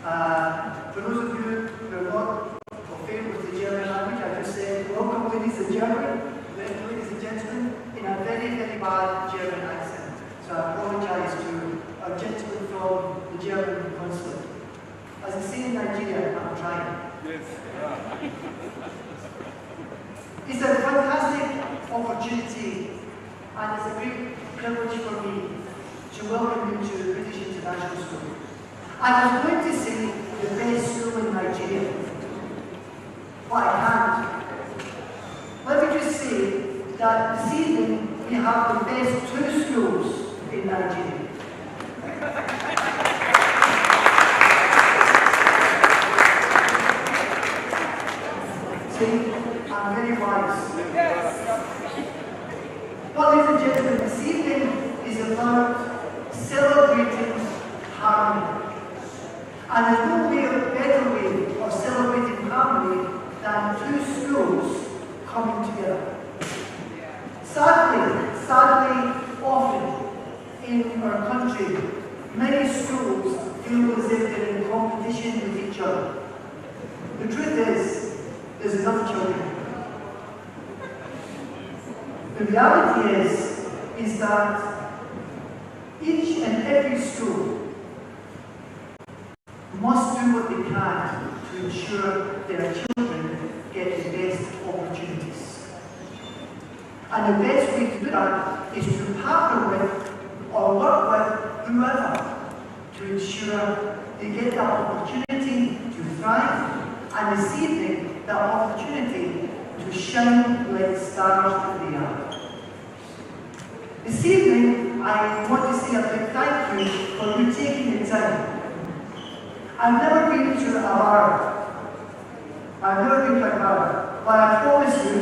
For those of you who are not familiar with the German language, I just say, welcome ladies and gentlemen, in a very, very bad German accent. So I apologise to our gentlemen from the German consulate. As I say in Nigeria, I'm trying. Yes. It's a fantastic opportunity and it's a great privilege for me to welcome you to the British International School. I was going to say the best school in Nigeria, but I can't. Let me just say that this evening we have the best two schools in Nigeria. See, I'm very wise. Well, ladies and gentlemen, this evening is about celebrating harmony. And there's no better way of celebrating harmony than two schools coming together. Sadly, often in our country, many schools feel as if they're in competition with each other. The truth is, there's enough children. The reality is that each and every school must do what they can to ensure their children get the best opportunities. And the best way to do that is to partner with or work with whoever to ensure they get that opportunity to thrive, and this evening, that opportunity to shine like stars that they are. This evening, I want to say a big thank you for you taking the time. I've never been to a bar. I've never been to a bar, but I promise you,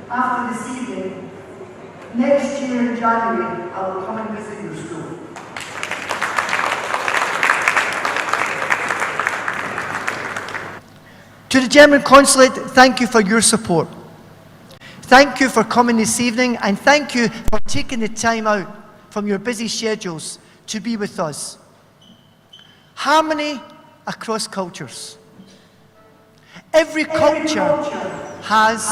after this evening, next year in January, I will come and visit your school. To the German Consulate, thank you for your support. Thank you for coming this evening, and thank you for taking the time out from your busy schedules to be with us. Harmony across cultures. Every culture has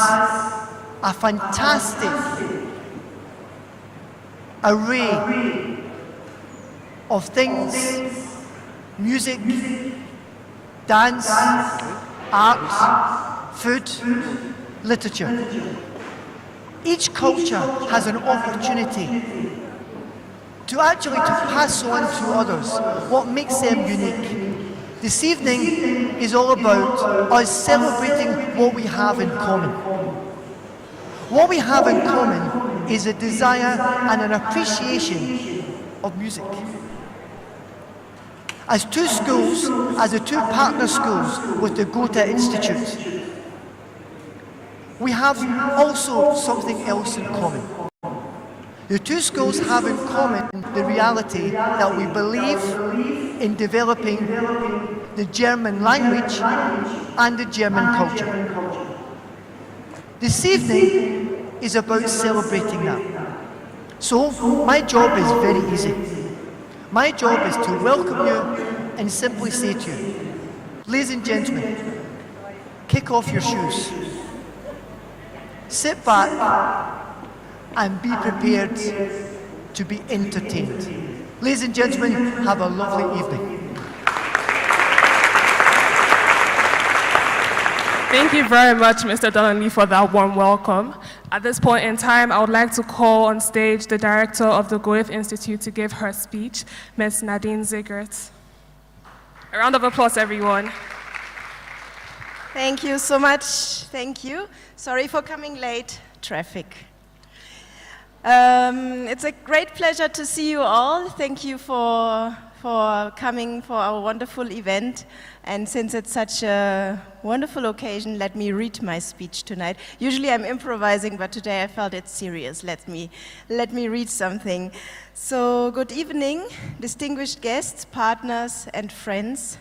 a fantastic array of things, music, dance, art, food, literature. Each culture has an opportunity to pass on to others what makes them unique. This evening is all about us celebrating what we have in common. What we have in common is a desire and an appreciation of music. As two schools, as the two partner schools with the Goethe Institute, we have also something else in common. The two schools have in common the reality that we believe in developing the German language and the German culture. This evening is about celebrating that. So, my job is very easy. My job is to welcome you and simply say to you, ladies and gentlemen, kick off your shoes. Sit back and be prepared to be entertained. Ladies and gentlemen, have a lovely evening. Thank you very much, Mr. Donnelly, for that warm welcome. At this point in time, I would like to call on stage the director of the Goethe Institute to give her speech, Ms. Nadine Ziegert. A round of applause, everyone. Thank you so much. Thank you. Sorry for coming late. Traffic. It's a great pleasure to see you all. Thank you for coming for our wonderful event. And since it's such a wonderful occasion, let me read my speech tonight. Usually I'm improvising, but today I felt it's serious. Let me read something. So, good evening, distinguished guests, partners, and friends.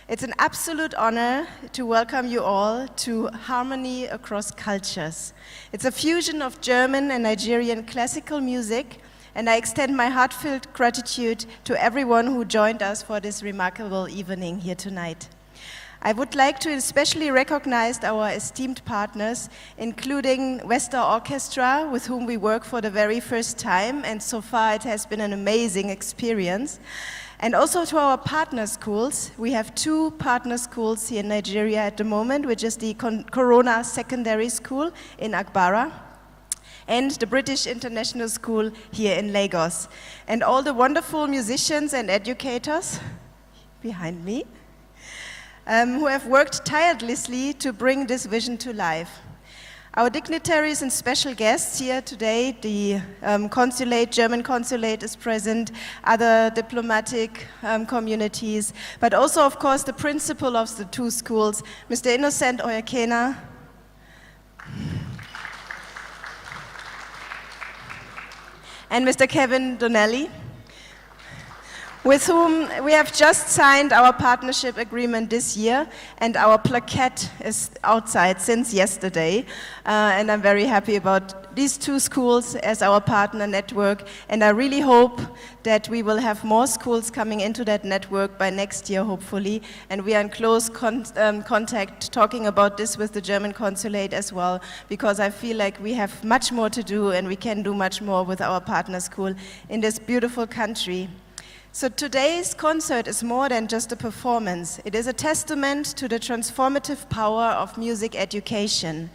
It's an absolute honor to welcome you all to Harmony Across Cultures. It's a fusion of German and Nigerian classical music and I extend my heartfelt gratitude to everyone who joined us for this remarkable evening here tonight. I would like to especially recognize our esteemed partners, including Vesta Orchestra, with whom we work for the very first time, and so far it has been an amazing experience. And also to our partner schools. We have 2 partner schools here in Nigeria at the moment, which is the Corona Secondary School in Agbara and the British International School here in Lagos. And all the wonderful musicians and educators behind me who have worked tirelessly to bring this vision to life. Our dignitaries and special guests here today, the consulate, German consulate is present, other diplomatic communities, but also, of course, the principal of the 2 schools, Mr. Innocent Oyakena, and Mr. Kevin Donnelly, with whom we have just signed our partnership agreement this year, and our plaquette is outside since yesterday. And I'm very happy about these 2 schools as our partner network, and I really hope that we will have more schools coming into that network by next year, hopefully, and we are in close contact talking about this with the German consulate as well, because I feel like we have much more to do and we can do much more with our partner school in this beautiful country. So today's concert is more than just a performance. It is a testament to the transformative power of music education.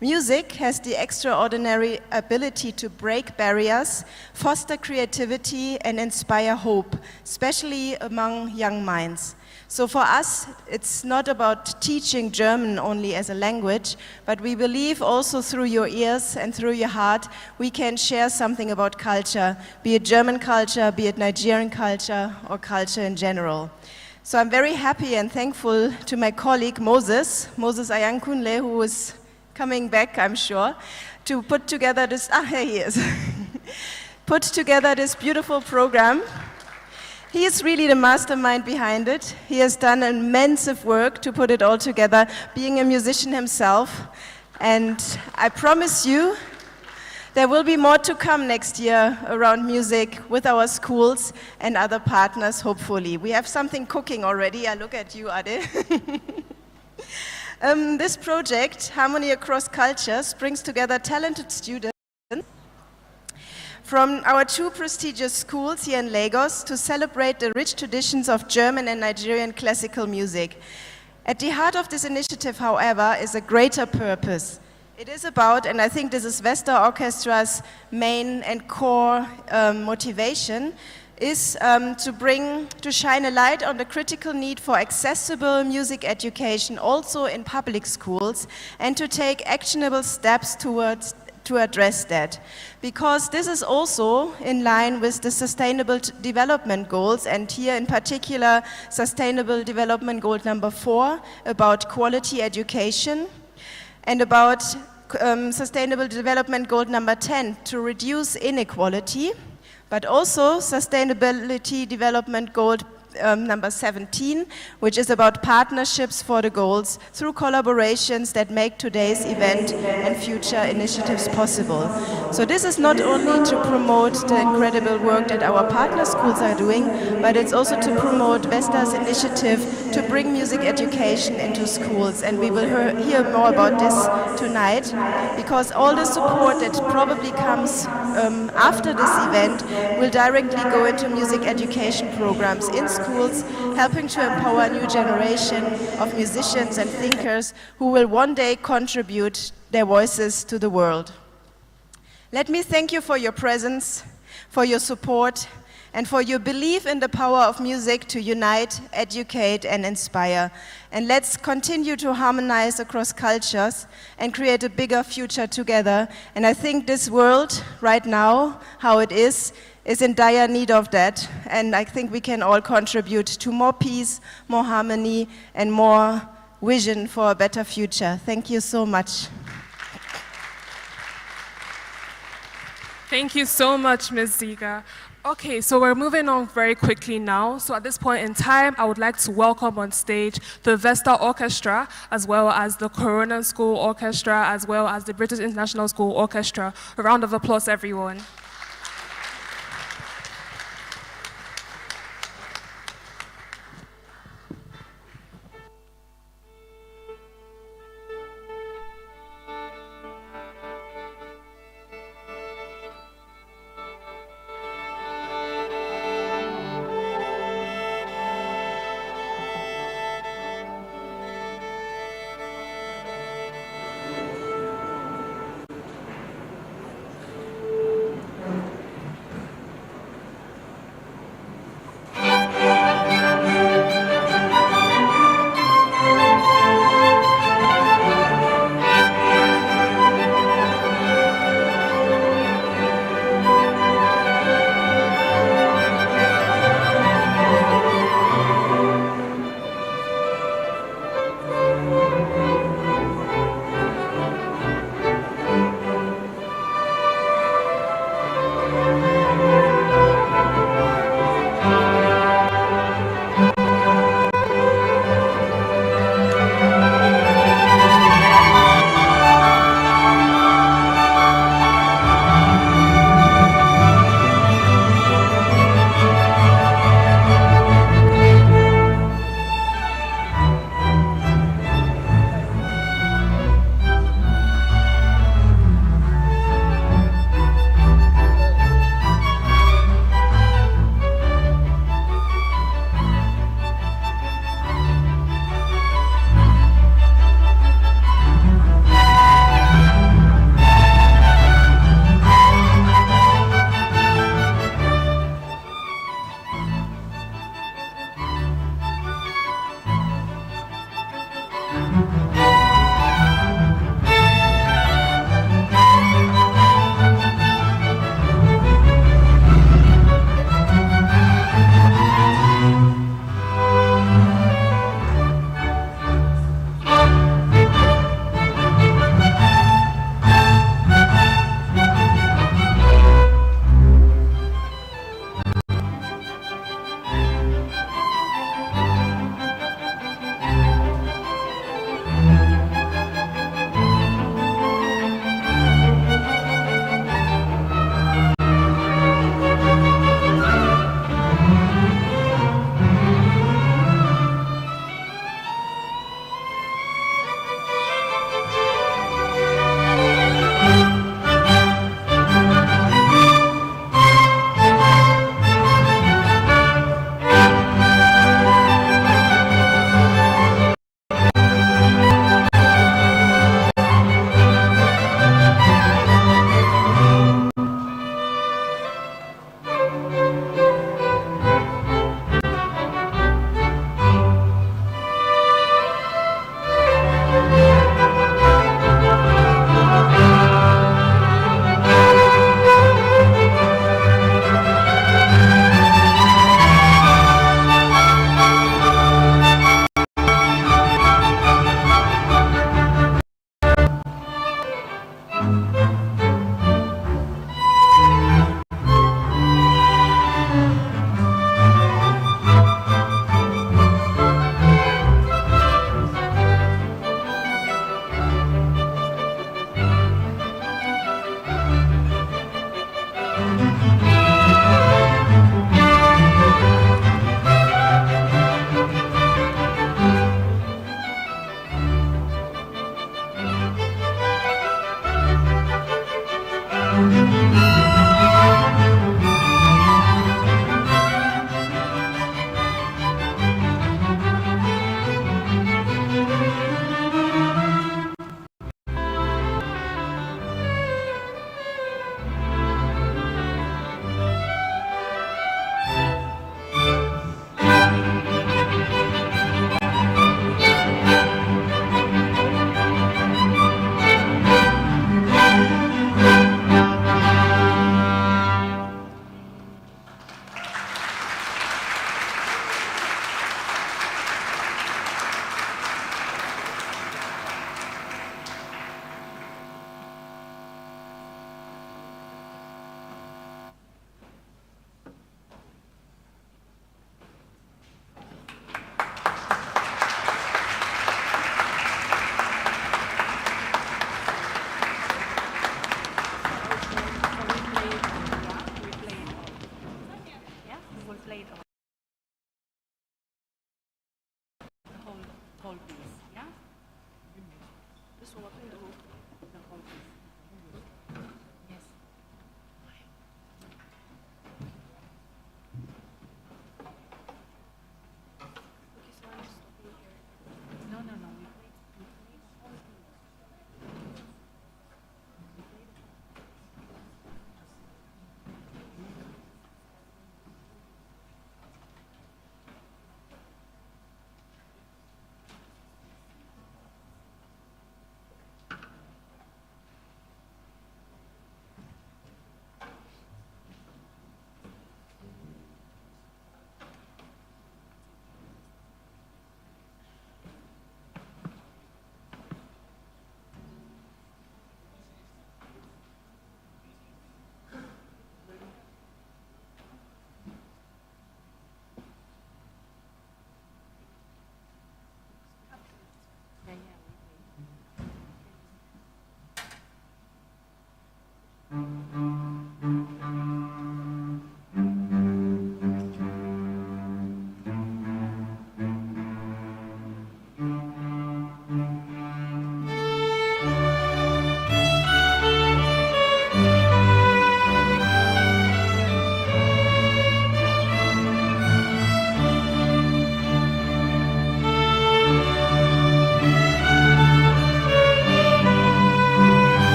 Music has the extraordinary ability to break barriers, foster creativity, and inspire hope, especially among young minds. So for us, it's not about teaching German only as a language, but we believe also through your ears and through your heart, we can share something about culture, be it German culture, be it Nigerian culture, or culture in general. So I'm very happy and thankful to my colleague Moses Ayankunle, who is coming back, I'm sure, to put together this, here he is, put together this beautiful program. He is really the mastermind behind it. He has done immense work to put it all together, being a musician himself. And I promise you, there will be more to come next year around music with our schools and other partners, hopefully. We have something cooking already. I look at you, Ade. This project, Harmony Across Cultures, brings together talented students from our 2 prestigious schools here in Lagos to celebrate the rich traditions of German and Nigerian classical music. At the heart of this initiative, however, is a greater purpose. It is about, and I think this is Vesta Orchestra's main and core motivation, is to shine a light on the critical need for accessible music education also in public schools, and to take actionable steps to address that. Because this is also in line with the Sustainable Development Goals, and here in particular Sustainable Development Goal number 4 about quality education, and about Sustainable Development Goal number 10 to reduce inequality, but also Sustainability Development Goal number 17, which is about partnerships for the goals through collaborations that make today's event and future initiatives possible. So this is not only to promote the incredible work that our partner schools are doing, but it's also to promote Vesta's initiative to bring music education into schools. And we will hear more about this tonight, because all the support that probably comes after this event will directly go into music education programs in schools, helping to empower a new generation of musicians and thinkers who will one day contribute their voices to the world. Let me thank you for your presence, for your support, and for your belief in the power of music to unite, educate, and inspire. And let's continue to harmonize across cultures and create a bigger future together. And I think this world right now, how it is in dire need of that. And I think we can all contribute to more peace, more harmony, and more vision for a better future. Thank you so much. Thank you so much, Ms. Ziga. Okay, so we're moving on very quickly now. So at this point in time, I would like to welcome on stage the Vesta Orchestra, as well as the Corona School Orchestra, as well as the British International School Orchestra. A round of applause, everyone.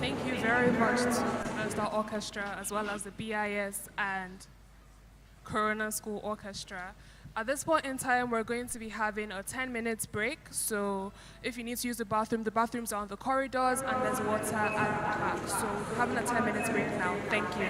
Thank you very much to the First Orchestra, as well as the BIS and Corona School Orchestra. At this point in time, we're going to be having a 10 minutes break. So if you need to use the bathrooms are on the corridors and there's water at the back. So we're having a 10 minutes break now. Thank you.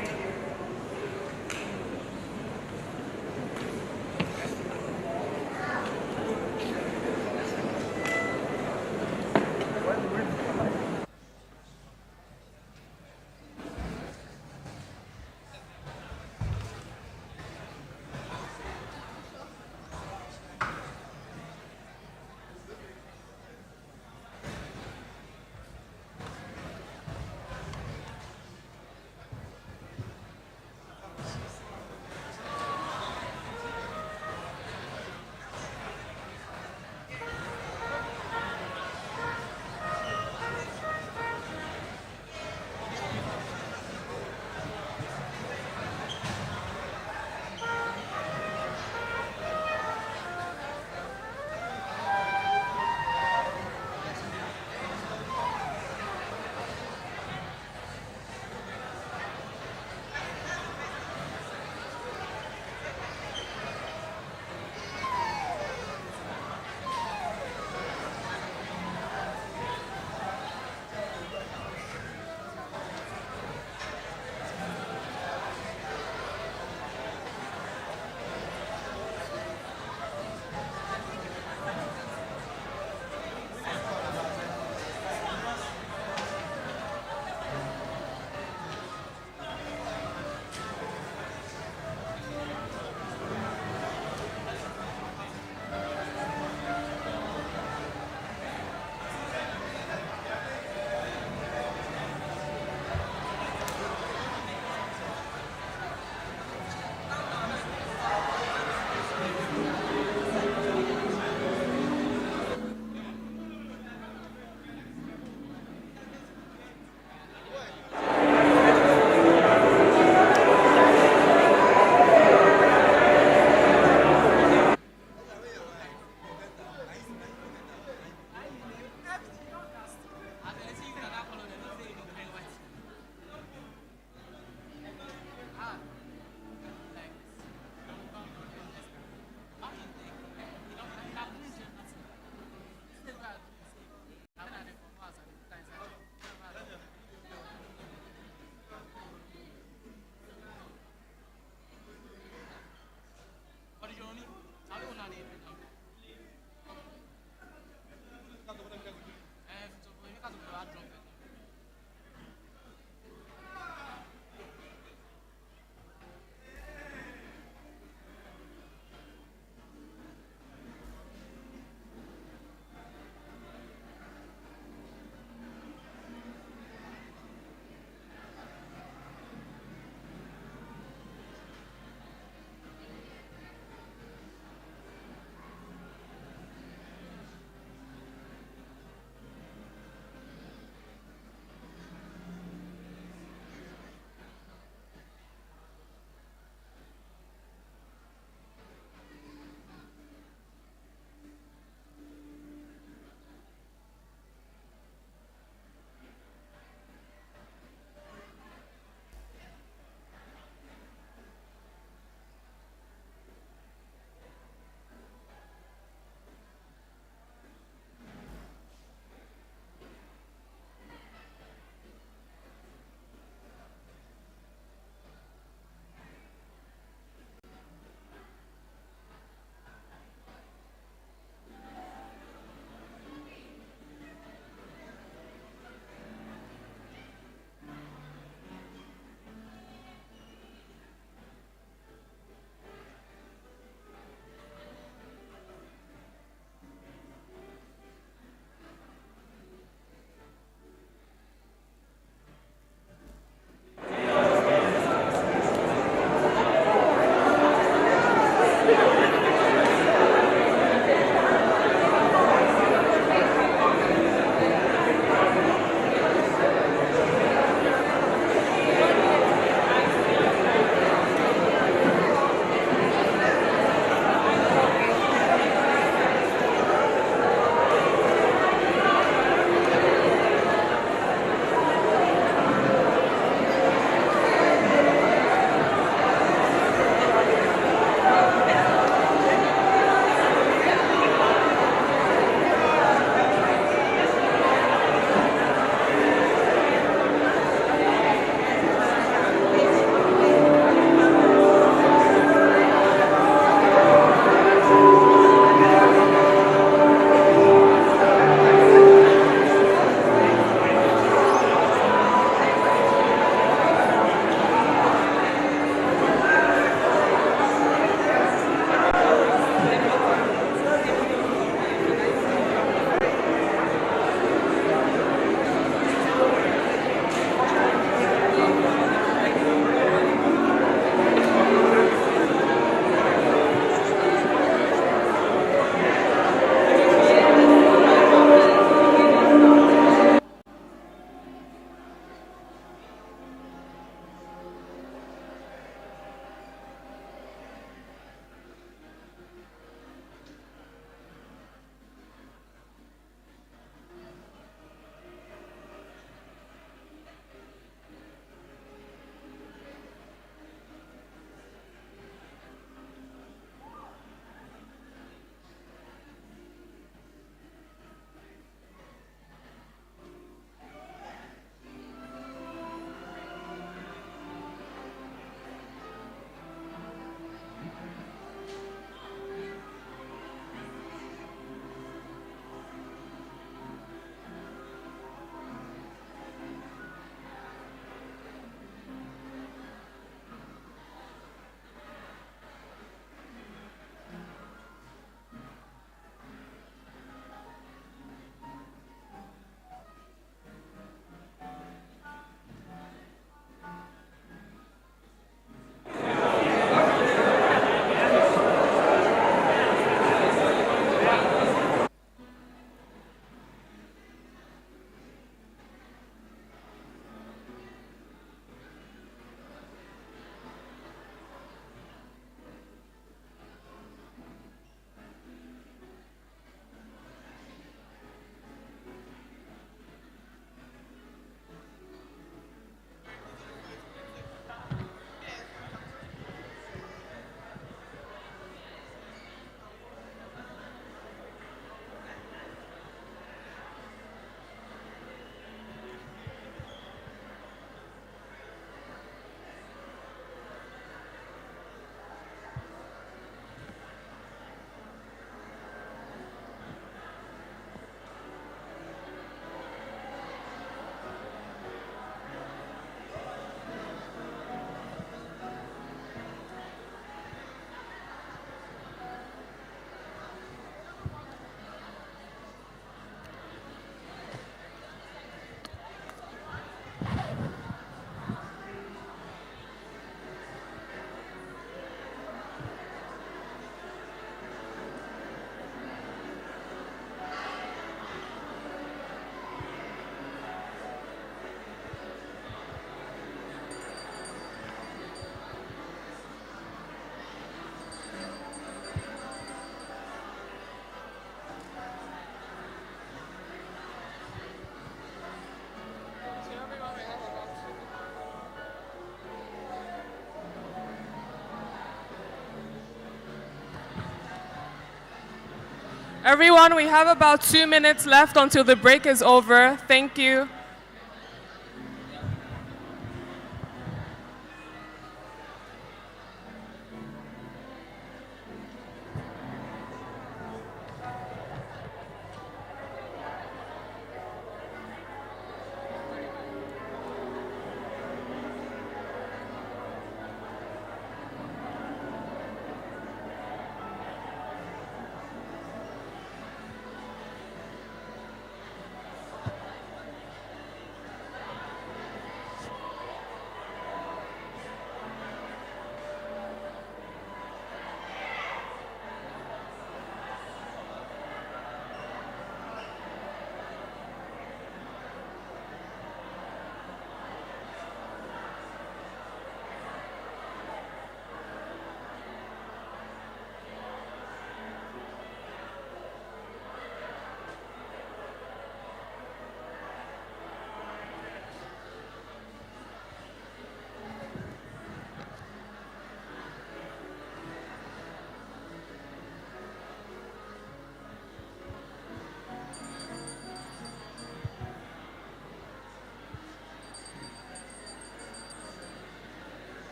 Everyone, we have about 2 minutes left until the break is over. Thank you.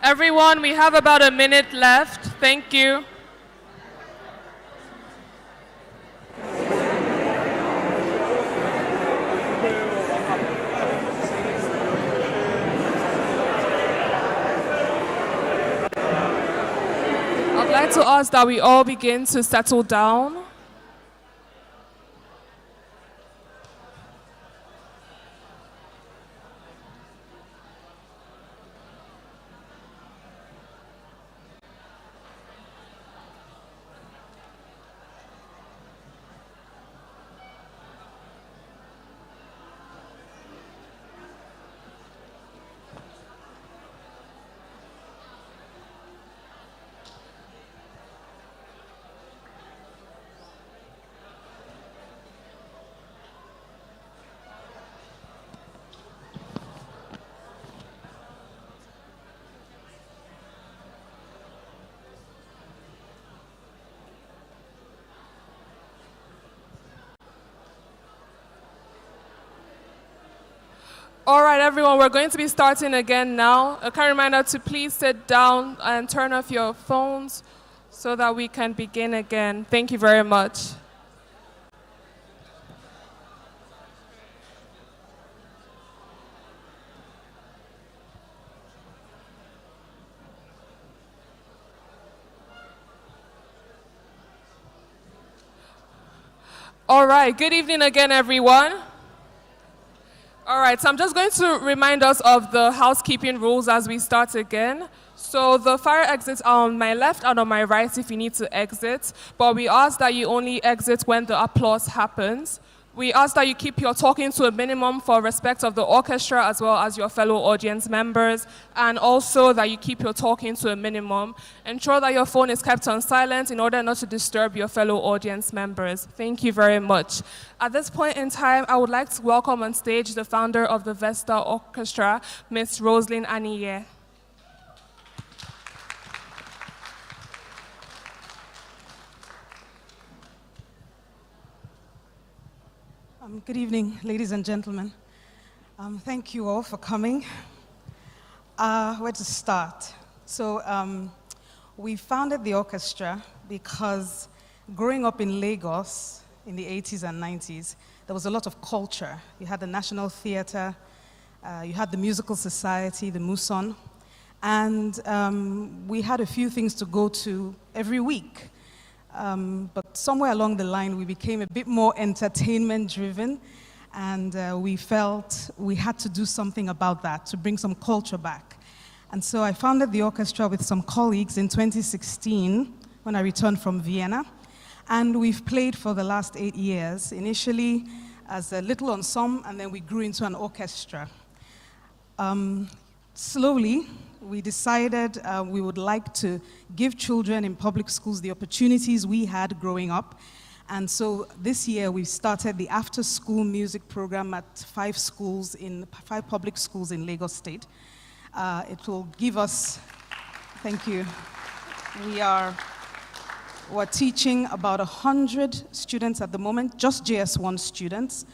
Everyone, we have about a minute left. Thank you. I'd like to ask that we all begin to settle down. All right, everyone, we're going to be starting again now. A kind reminder to please sit down and turn off your phones so that we can begin again. Thank you very much. All right, good evening again, everyone. All right, so I'm just going to remind us of the housekeeping rules as we start again. So the fire exits are on my left and on my right if you need to exit, but we ask that you only exit when the applause happens. We ask that you keep your talking to a minimum for respect of the orchestra as well as your fellow audience members, and also that you keep your talking to a minimum. Ensure that your phone is kept on silent in order not to disturb your fellow audience members. Thank you very much. At this point in time, I would like to welcome on stage the founder of the Vesta Orchestra, Ms. Roselyn Aniye. Good evening, ladies and gentlemen. Thank you all for coming. Where to start? So we founded the orchestra because growing up in Lagos in the 80s and 90s, there was a lot of culture. You had the National Theatre, you had the Musical Society, the Muson, and we had a few things to go to every week. But somewhere along the line, we became a bit more entertainment-driven, and we felt we had to do something about that to bring some culture back. And so I founded the orchestra with some colleagues in 2016 when I returned from Vienna, and we've played for the last 8 years, initially as a little ensemble, and then we grew into an orchestra. Slowly, we decided we would like to give children in public schools the opportunities we had growing up. And so this year we started the after-school music program at 5 public schools in Lagos State. It will give us, thank you, we're teaching about 100 students at the moment, just JS1 students,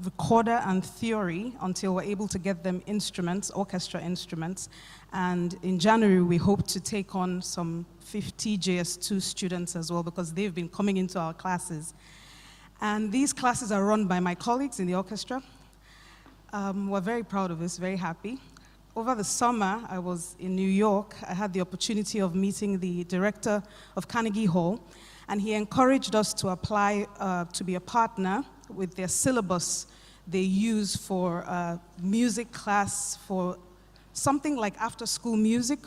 recorder and theory, until we're able to get them instruments, orchestra instruments. And in January, we hope to take on some 50 JS2 students as well, because they've been coming into our classes. And these classes are run by my colleagues in the orchestra. We're very proud of this, very happy. Over the summer, I was in New York. I had the opportunity of meeting the director of Carnegie Hall, and he encouraged us to apply to be a partner with their syllabus they use for music class, for something like after-school music,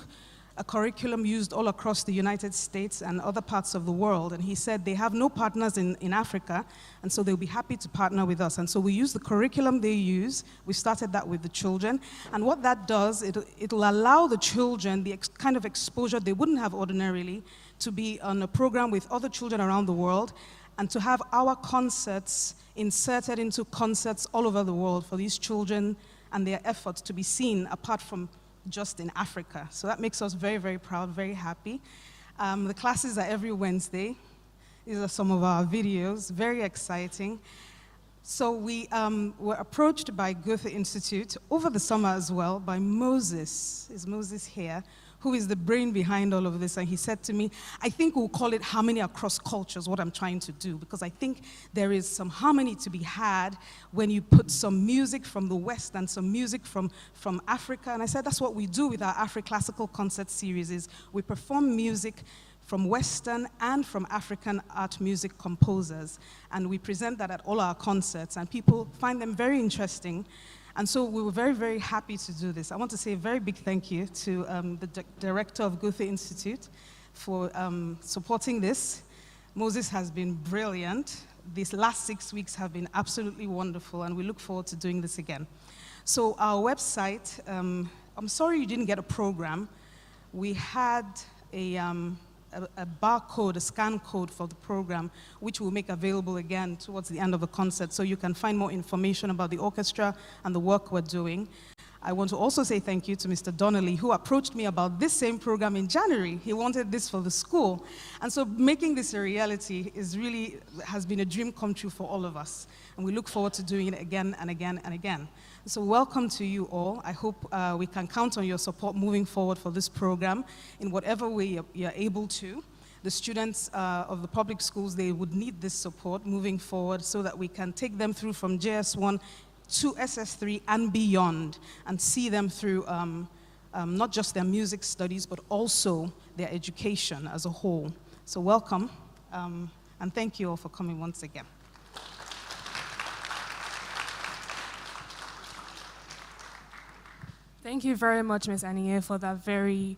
a curriculum used all across the United States and other parts of the world. And he said they have no partners in Africa, and so they'll be happy to partner with us. And so we use the curriculum they use. We started that with the children. And what that does, it'll allow the children the kind of exposure they wouldn't have ordinarily, to be on a program with other children around the world, and to have our concerts inserted into concerts all over the world for these children and their efforts to be seen apart from just in Africa. So that makes us very, very proud, very happy. The classes are every Wednesday. These are some of our videos, very exciting. So we were approached by Goethe Institute over the summer as well by Moses. Is Moses here? Who is the brain behind all of this? And he said to me, I think we'll call it harmony across cultures, what I'm trying to do, because I think there is some harmony to be had when you put some music from the West and some music from Africa. And I said, that's what we do with our Afro-classical concert series, is we perform music from Western and from African art music composers. And we present that at all our concerts, and people find them very interesting. And so we were very, very happy to do this. I want to say a very big thank you to the director of Goethe Institute for supporting this. Moses has been brilliant. These last 6 weeks have been absolutely wonderful, and we look forward to doing this again. So our website, I'm sorry you didn't get a program. We had a barcode, a scan code for the program, which we'll make available again towards the end of the concert, so you can find more information about the orchestra and the work we're doing. I want to also say thank you to Mr. Donnelly, who approached me about this same program in January. He wanted this for the school. And so making this a reality has been a dream come true for all of us. And we look forward to doing it again and again and again. So welcome to you all. I hope we can count on your support moving forward for this program in whatever way you're able to. The students of the public schools, they would need this support moving forward so that we can take them through from JS1 to SS3 and beyond, and see them through not just their music studies, but also their education as a whole. So welcome, and thank you all for coming once again. Thank you very much, Ms. Aniye, for that very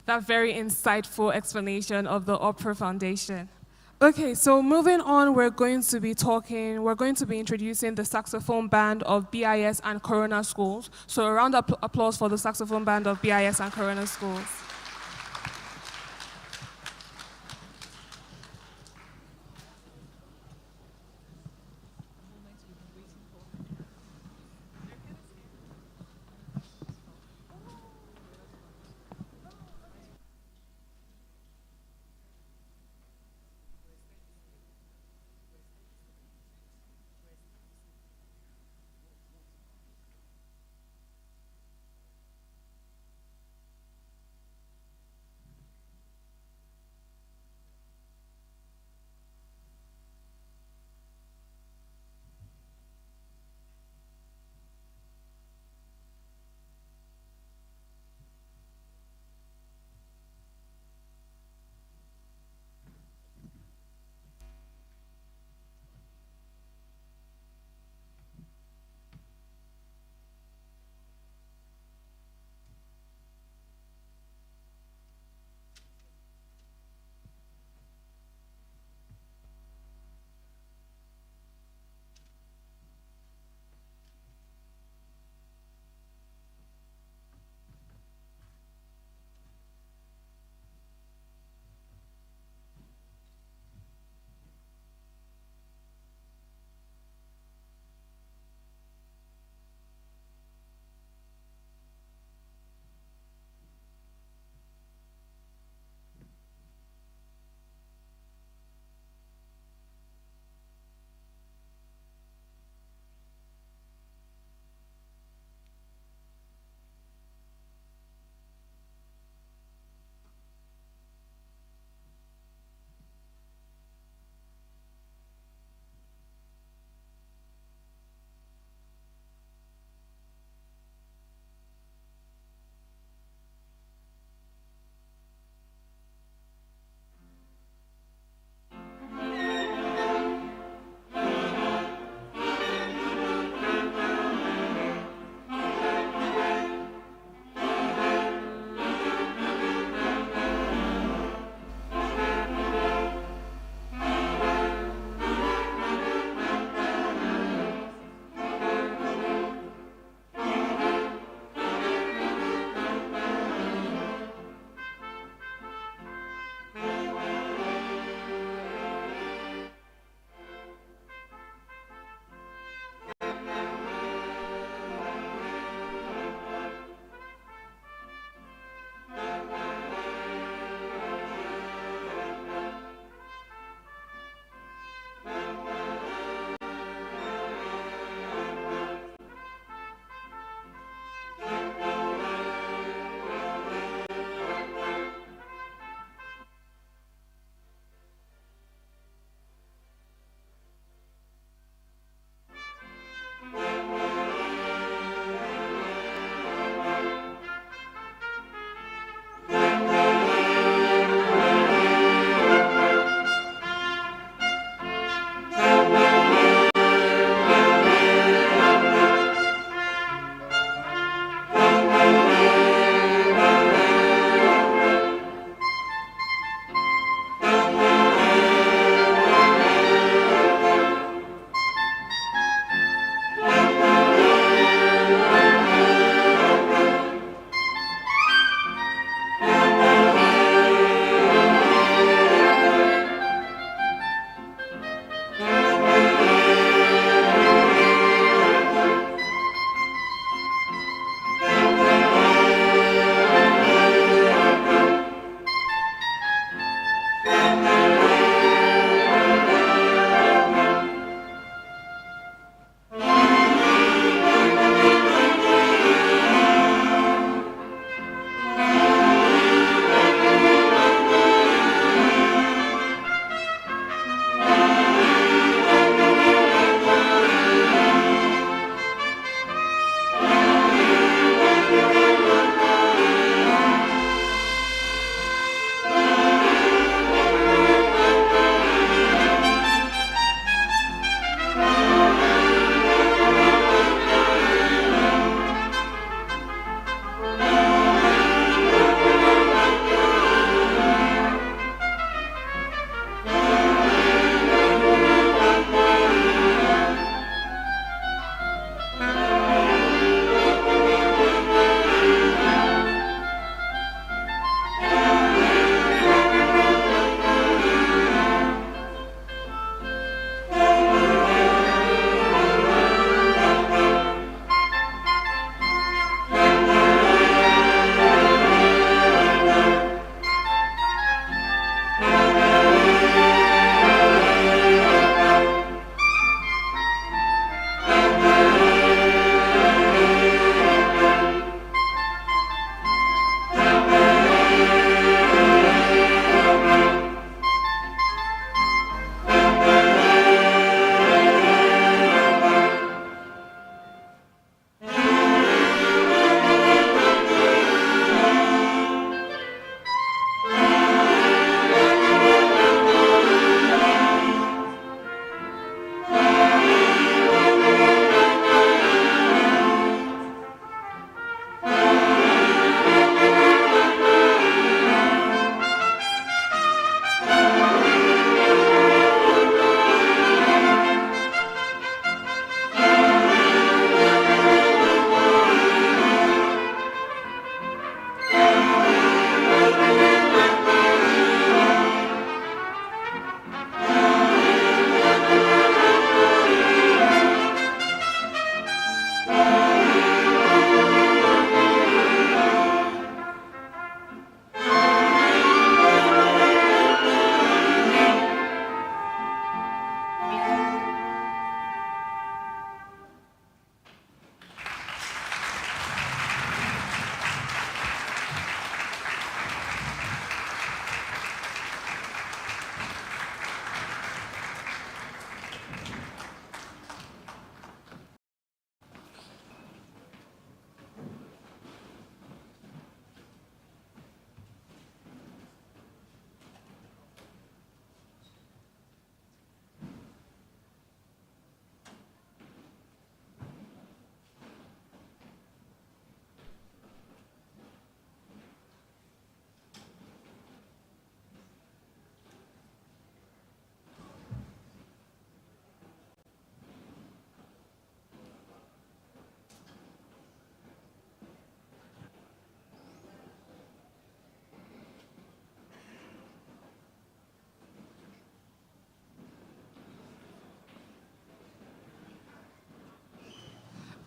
insightful explanation of the Opera Foundation. Okay, so moving on, we're going to be introducing the saxophone band of BIS and Corona Schools. So a round of applause for the saxophone band of BIS and Corona Schools.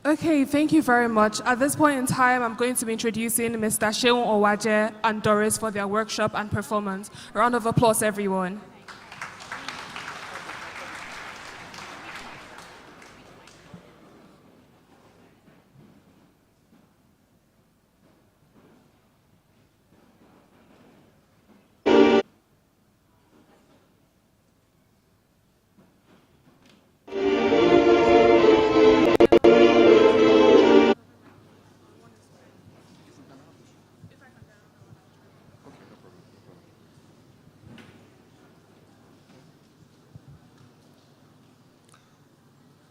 Okay, thank you very much. At this point in time, I'm going to be introducing Mr. Sheun Owaje and Doris for their workshop and performance. A round of applause, everyone.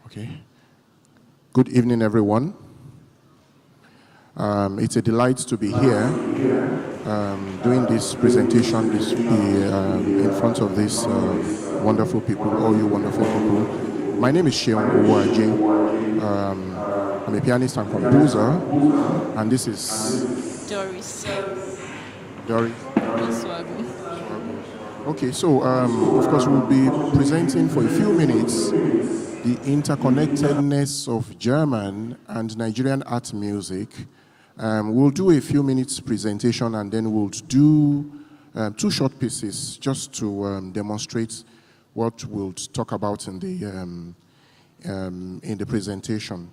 Okay. Good evening, everyone. It's a delight to be here doing this presentation in front of these wonderful people, all you wonderful people. My name is Sheun Owaje. I'm a pianist and composer, and this is Doris. Doris. Oswago. Okay, so of course we'll be presenting for a few minutes the interconnectedness of German and Nigerian art music. We'll do a few minutes presentation and then we'll do 2 short pieces just to demonstrate what we'll talk about in the presentation.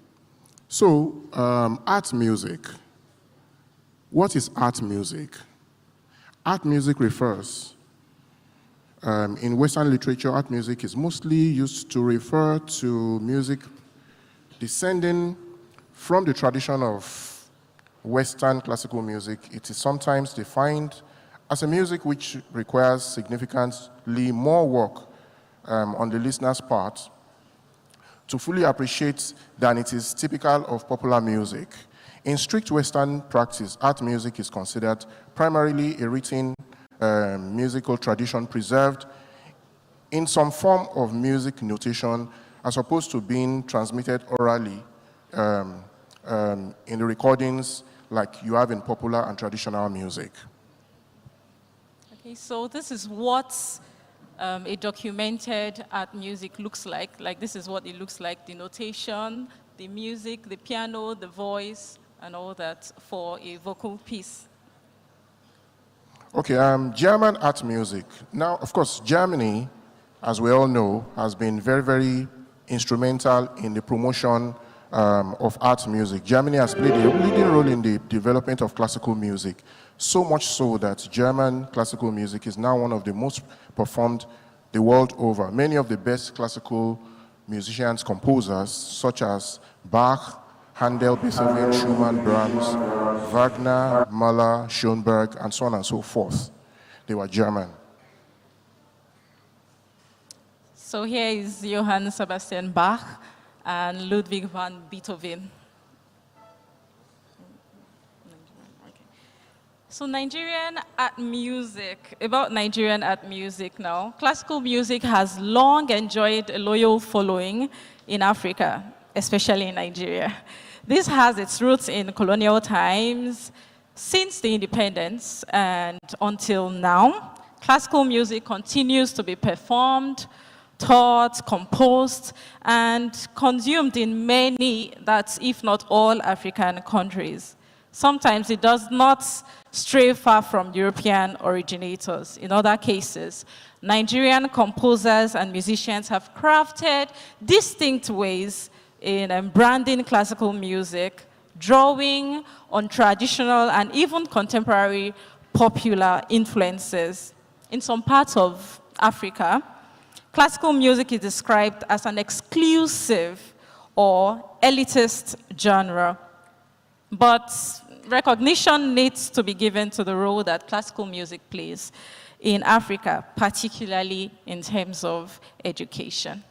So, art music. What is art music? Art music refers in Western literature, art music is mostly used to refer to music descending from the tradition of Western classical music. It is sometimes defined as a music which requires significantly more work on the listener's part to fully appreciate than it is typical of popular music. In strict Western practice, art music is considered primarily a written musical tradition preserved in some form of music notation as opposed to being transmitted orally in the recordings like you have in popular and traditional music. Okay, so this is what a documented art music looks like. Like this is what it looks like, the notation, the music, the piano, the voice, and all that for a vocal piece. Okay, German art music. Now, of course, Germany, as we all know, has been very, very instrumental in the promotion of art music. Germany has played a leading role in the development of classical music, so much so that German classical music is now one of the most performed the world over. Many of the best classical musicians, composers, such as Bach, Handel, Beethoven, Schumann, Brahms, Wagner, Mahler, Schoenberg, and so on and so forth. They were German. So here is Johann Sebastian Bach and Ludwig van Beethoven. So Nigerian art music, about Nigerian art music now. Classical music has long enjoyed a loyal following in Africa, especially in Nigeria. This has its roots in colonial times. Since the independence and until now, classical music continues to be performed, taught, composed, and consumed in many, that's if not all, African countries. Sometimes it does not stray far from European originators. In other cases, Nigerian composers and musicians have crafted distinct ways in branding classical music, drawing on traditional and even contemporary popular influences. In some parts of Africa, classical music is described as an exclusive or elitist genre. But recognition needs to be given to the role that classical music plays in Africa, particularly in terms of education.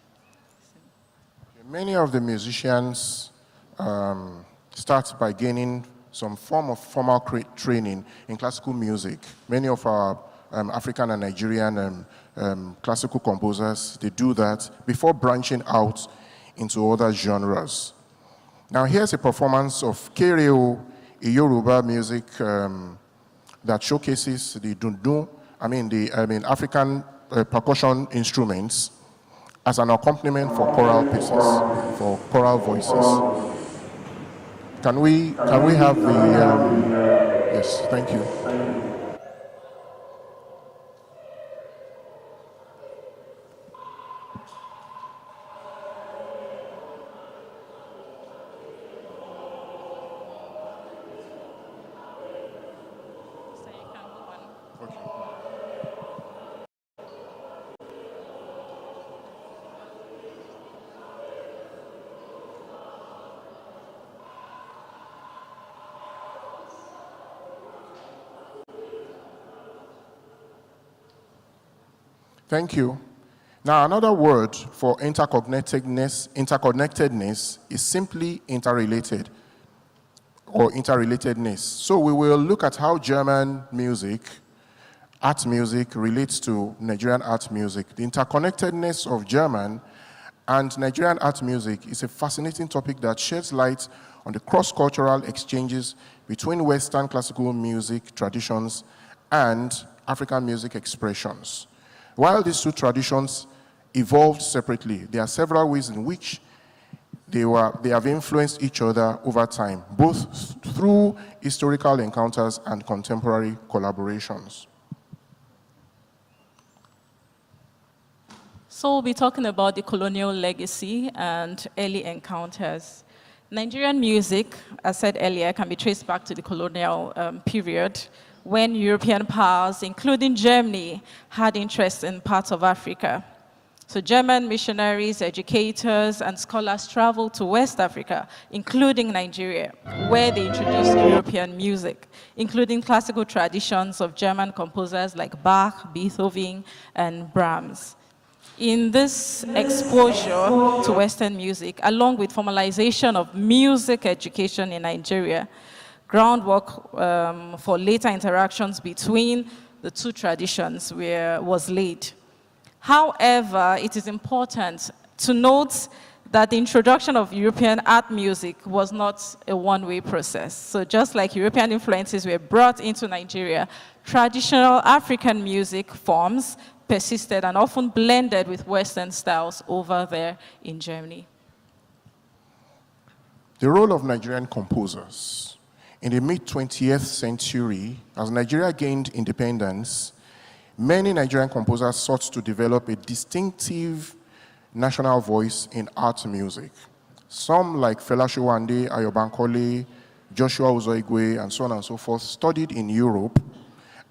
Many of the musicians start by gaining some form of formal training in classical music. Many of our African and Nigerian classical composers, they do that before branching out into other genres. Now here's a performance of Kereo, a Yoruba music that showcases the dundun, the African percussion instruments as an accompaniment for choral pieces, for choral voices. Can we have the, yes, thank you. Thank you. Now, another word for interconnectedness is simply interrelated or interrelatedness. So we will look at how German music, art music, relates to Nigerian art music. The interconnectedness of German and Nigerian art music is a fascinating topic that sheds light on the cross-cultural exchanges between Western classical music traditions and African music expressions. While these two traditions evolved separately, there are several ways in which they have influenced each other over time, both through historical encounters and contemporary collaborations. So we'll be talking about the colonial legacy and early encounters. Nigerian music, as said earlier, can be traced back to the colonial period, when European powers, including Germany, had interest in parts of Africa. So German missionaries, educators, and scholars traveled to West Africa, including Nigeria, where they introduced European music, including classical traditions of German composers like Bach, Beethoven, and Brahms. In this exposure to Western music, along with formalization of music education in Nigeria, groundwork for later interactions between the two traditions was laid. However, it is important to note that the introduction of European art music was not a one-way process. So just like European influences were brought into Nigeria, traditional African music forms persisted and often blended with Western styles over there in Germany. The role of Nigerian composers. In the mid-20th century, as Nigeria gained independence, many Nigerian composers sought to develop a distinctive national voice in art music. Some, like Fela Showande, Ayo Bankole, Joshua Uzoigwe, and so on and so forth, studied in Europe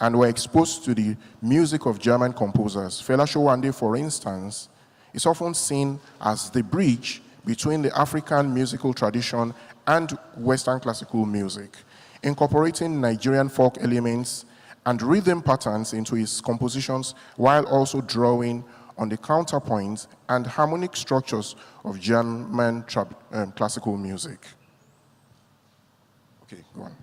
and were exposed to the music of German composers. Fela Showande, for instance, is often seen as the bridge between the African musical tradition and Western classical music, incorporating Nigerian folk elements and rhythm patterns into his compositions while also drawing on the counterpoints and harmonic structures of German classical music. Okay, go on.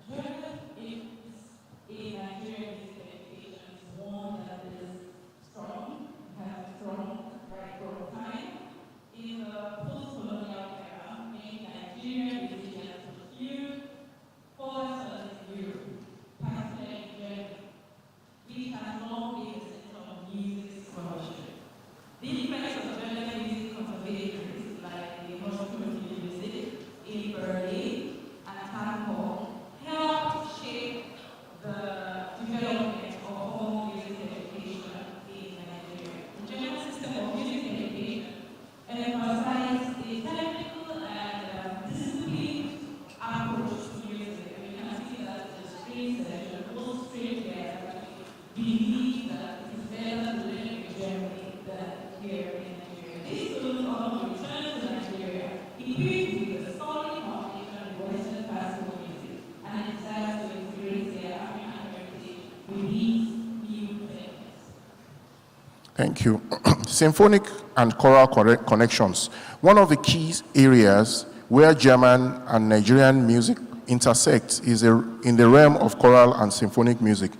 Thank you. Symphonic and choral connections. One of the key areas where German and Nigerian music intersect is in the realm of choral and symphonic music.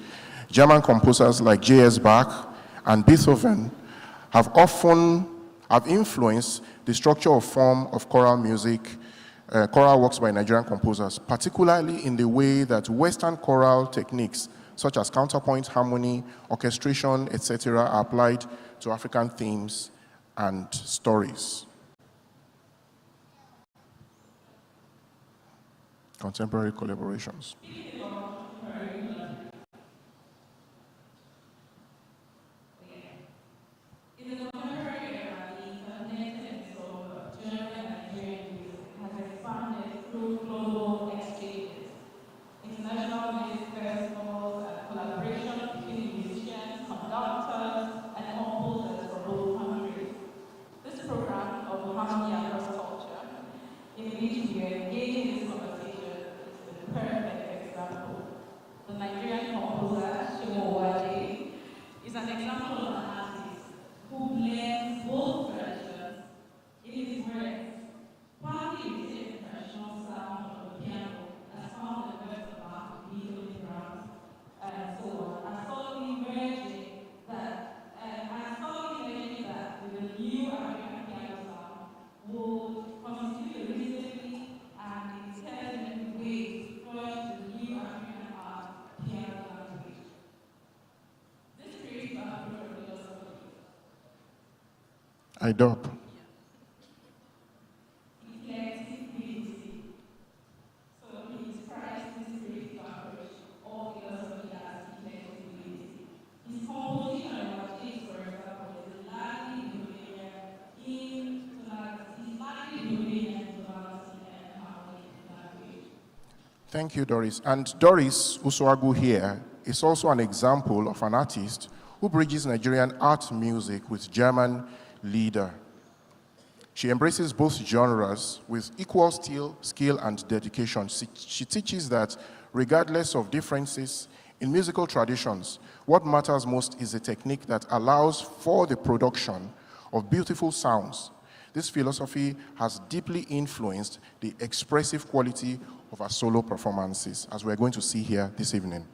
German composers like J.S. Bach and Beethoven have influenced the structure of form of choral music, choral works by Nigerian composers, particularly in the way that Western choral techniques such as counterpoint, harmony, orchestration, etc., are applied to African themes and stories. Contemporary collaborations. I dope. Thank you, Doris. And Doris Usuagu here is also an example of an artist who bridges Nigerian art music with German leader. She embraces both genres with equal skill and dedication. She teaches that regardless of differences in musical traditions, what matters most is a technique that allows for the production of beautiful sounds. This philosophy has deeply influenced the expressive quality of her solo performances, as we're going to see here this evening.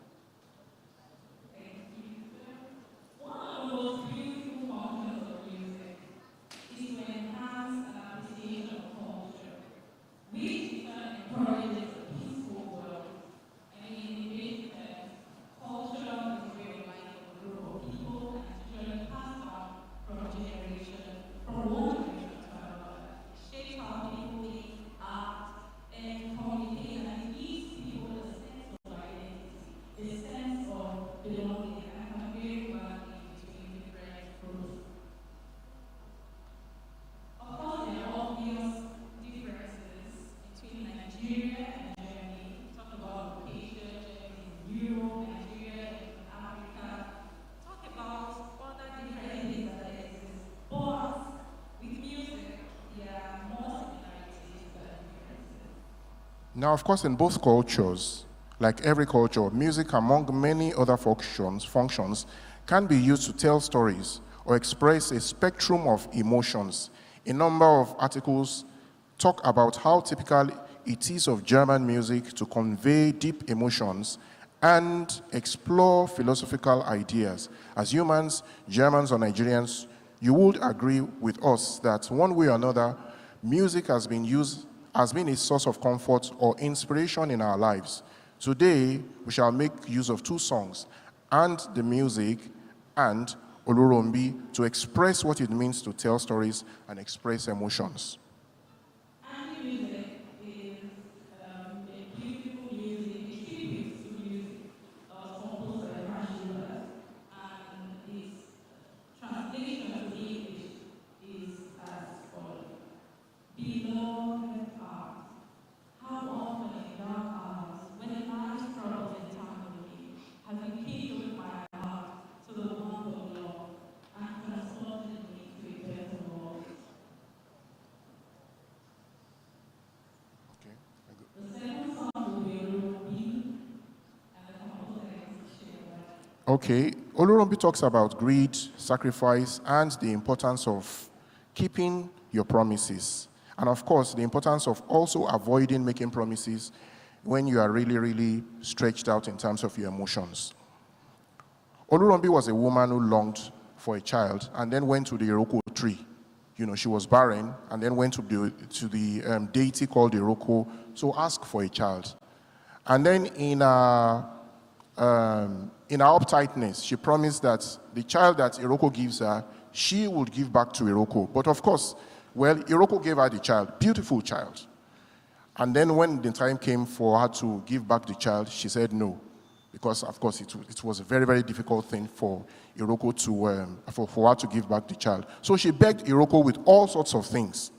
Now, of course, in both cultures, like every culture, music, among many other functions, can be used to tell stories or express a spectrum of emotions. A number of articles talk about how typical it is of German music to convey deep emotions and explore philosophical ideas. As humans, Germans or Nigerians, you would agree with us that one way or another, music has been a source of comfort or inspiration in our lives. Today, we shall make use of two songs, and the music and Olurombi, to express what it means to tell stories and express emotions. Okay, Olurombi talks about greed, sacrifice, and the importance of keeping your promises. And of course, the importance of also avoiding making promises when you are really, really stretched out in terms of your emotions. Olurombi was a woman who longed for a child and then went to the Iroko tree. You know, she was barren and then went to the deity called Iroko to ask for a child. And then in her uptightness, she promised that the child that Iroko gives her, she would give back to Iroko. But of course, well, Iroko gave her the child, beautiful child. And then when the time came for her to give back the child, she said no. Because, of course, it was a very, very difficult thing for Iroko to, for her to give back the child. So she begged Iroko with all sorts of things.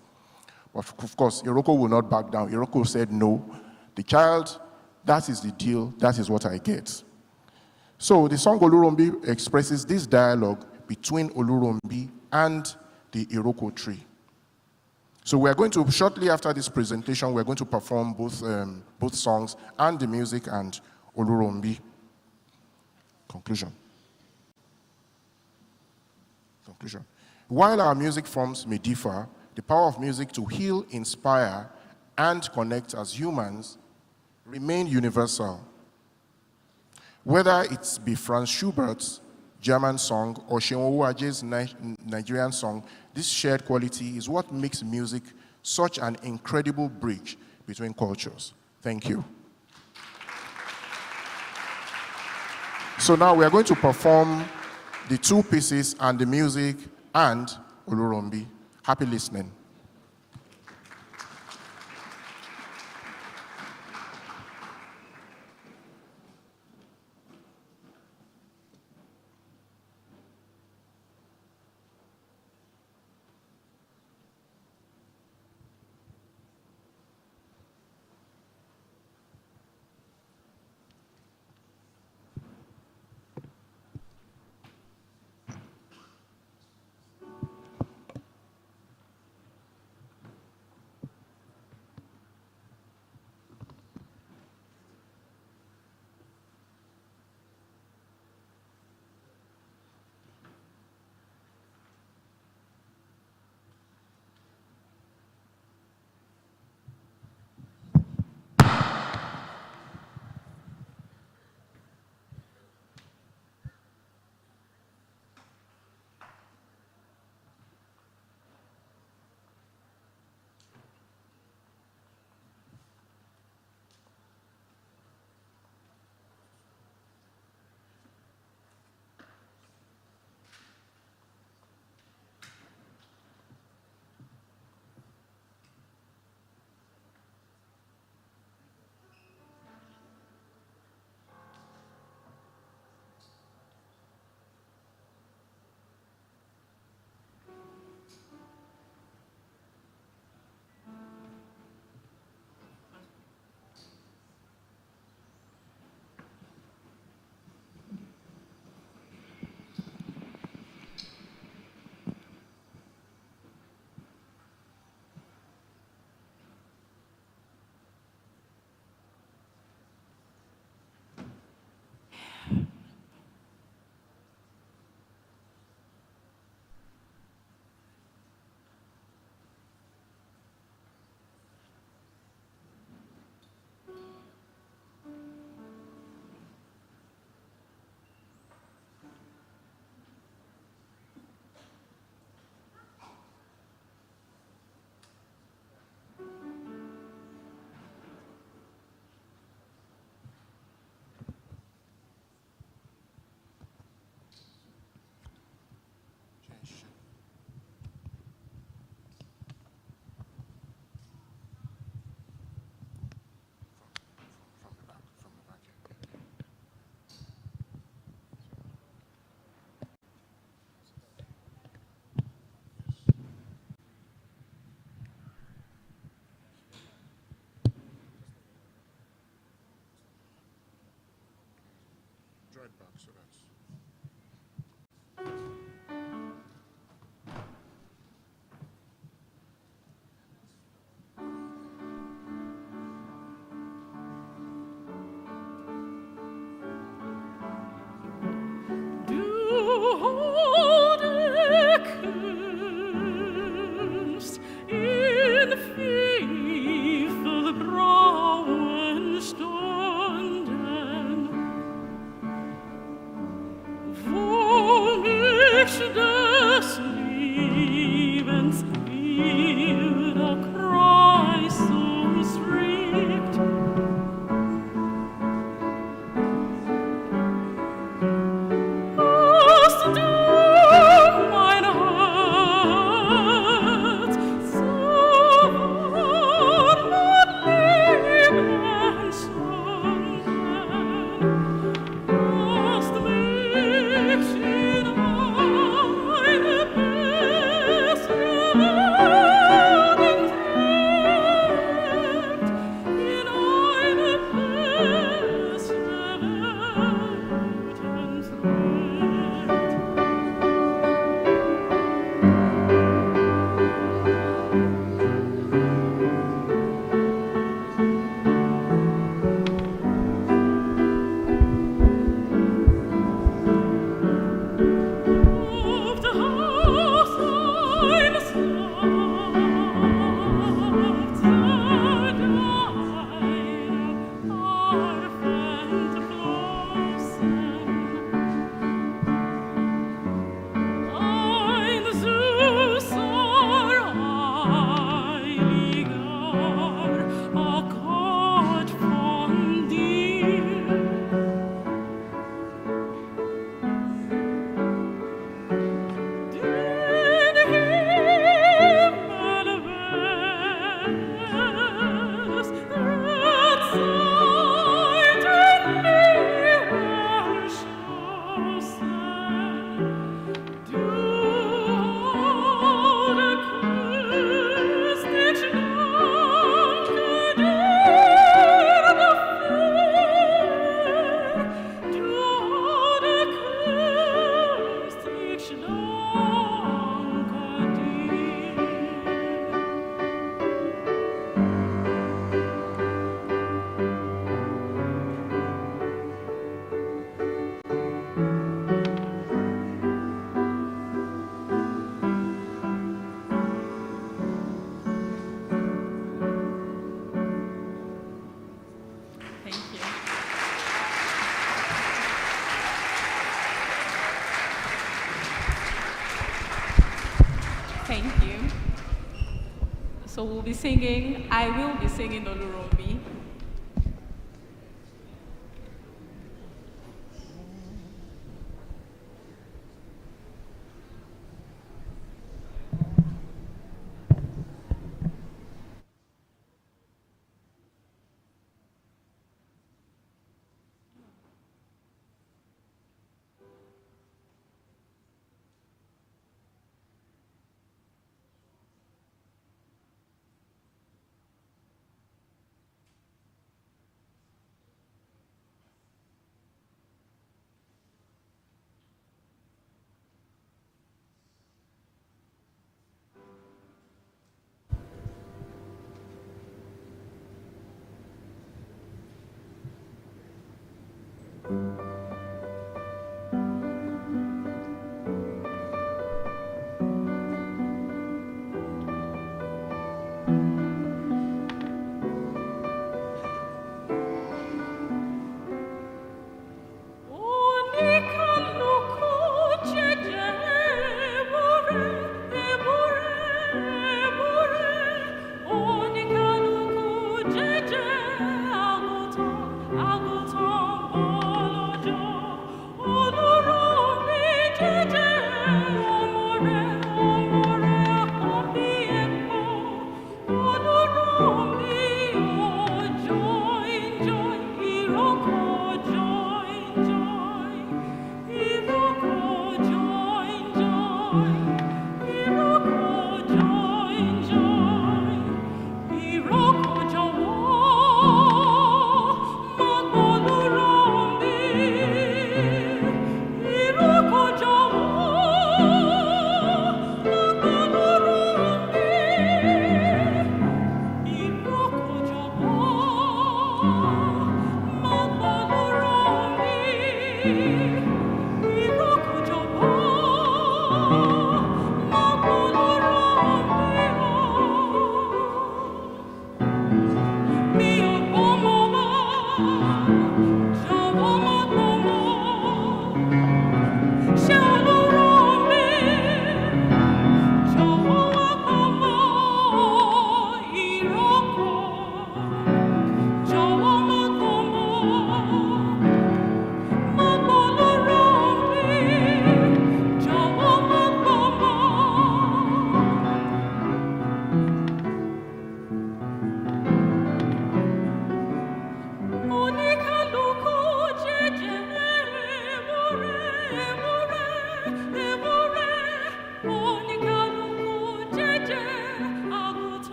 But, of course, Iroko will not back down. Iroko said no. The child, that is the deal. That is what I get. So the song Olurombi expresses this dialogue between Olurombi and the Iroko tree. So we are going to, shortly after this presentation, we're going to perform both songs and the music and Olurombi. Conclusion. While our music forms may differ, the power of music to heal, inspire, and connect as humans remain universal. Whether it be Franz Schubert's German song or Seun Owuaje's Nigerian song, this shared quality is what makes music such an incredible bridge between cultures. Thank you. So now we are going to perform the two pieces and the music and Olurombi. Happy listening. Thank you. So we'll be singing, I will be singing Oluromi.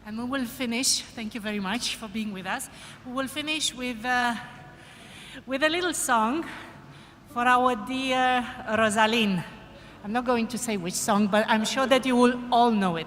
And we will finish, thank you very much for being with us. We will finish with a little song for our dear Rosaline. I'm not going to say which song, but I'm sure that you will all know it.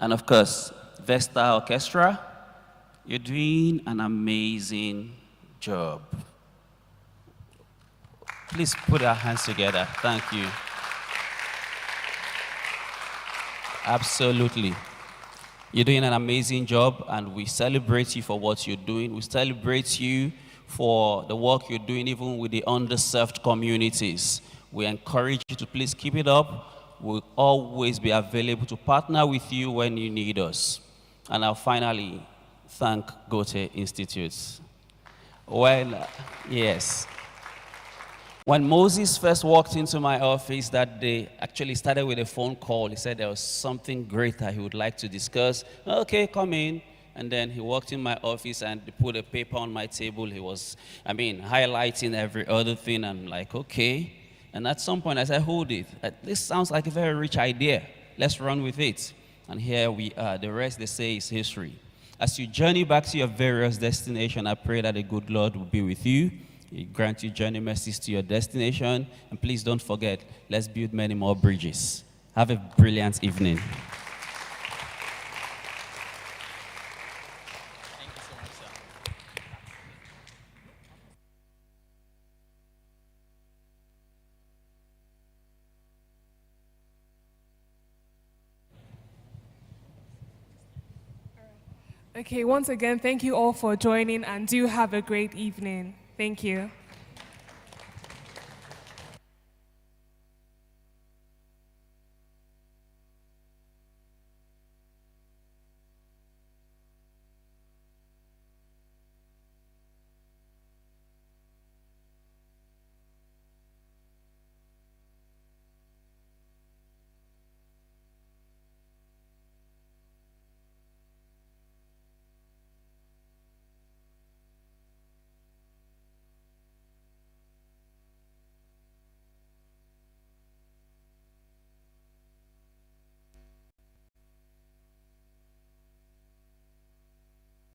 And of course, Vesta Orchestra, you're doing an amazing job. Please put our hands together. Thank you. Absolutely. You're doing an amazing job, and we celebrate you for what you're doing. We celebrate you for the work you're doing, even with the underserved communities. We encourage you to please keep it up. We'll always be available to partner with you when you need us. And I'll finally thank Goethe Institute. Well, yes. When Moses first walked into my office that day, actually started with a phone call. He said there was something great that he would like to discuss. Okay, come in. And then he walked in my office and put a paper on my table. He was, highlighting every other thing. I'm like, okay. And at some point I said, hold it. This sounds like a very rich idea. Let's run with it. And here we are. The rest, they say, is history. As you journey back to your various destinations, I pray that the good Lord will be with you. He grant you journey mercies to your destination. And please don't forget, let's build many more bridges. Have a brilliant evening. Thank you so much, sir. Okay, once again, thank you all for joining, and do have a great evening. Thank you.